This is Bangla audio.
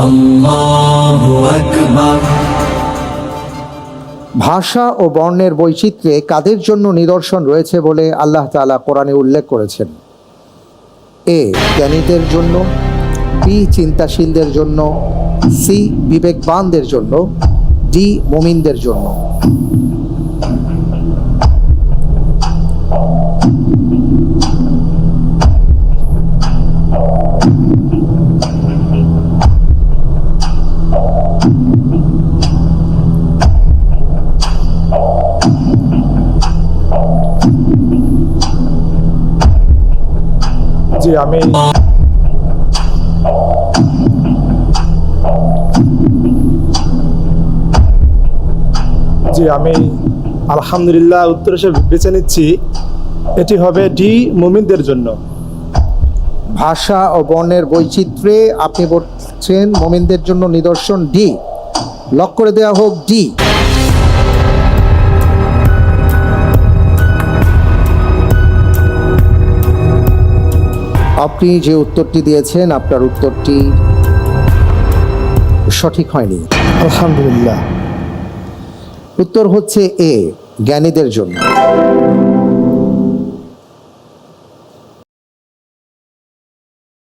আল্লাহু আকবার। ভাষা ও বর্ণের বৈচিত্র্যে কাদের জন্য নিদর্শন রয়েছে বলে আল্লাহ তাআলা কোরআনে উল্লেখ করেছেন? এ, জ্ঞানীদের জন্য, বি, চিন্তাশীলদের জন্য, সি, বিবেকবানদের জন্য, ডি, মুমিনদের জন্য। জি আমি আলহামদুলিল্লাহ উত্তর হিসেবে বেছে নিচ্ছি, এটি হবে ডি, মুমিনদের জন্য। ভাষা ও বর্ণের বৈচিত্র্যে আপনি বলছেন মুমিনদের জন্য নিদর্শন ডি। লক করে দেওয়া হোক ডি। আপনি যে উত্তরটি দিয়েছেন আপনার উত্তরটি সঠিক হয়নি। আলহামদুলিল্লাহ। উত্তর হচ্ছে এ, জ্ঞানীদের জন্য।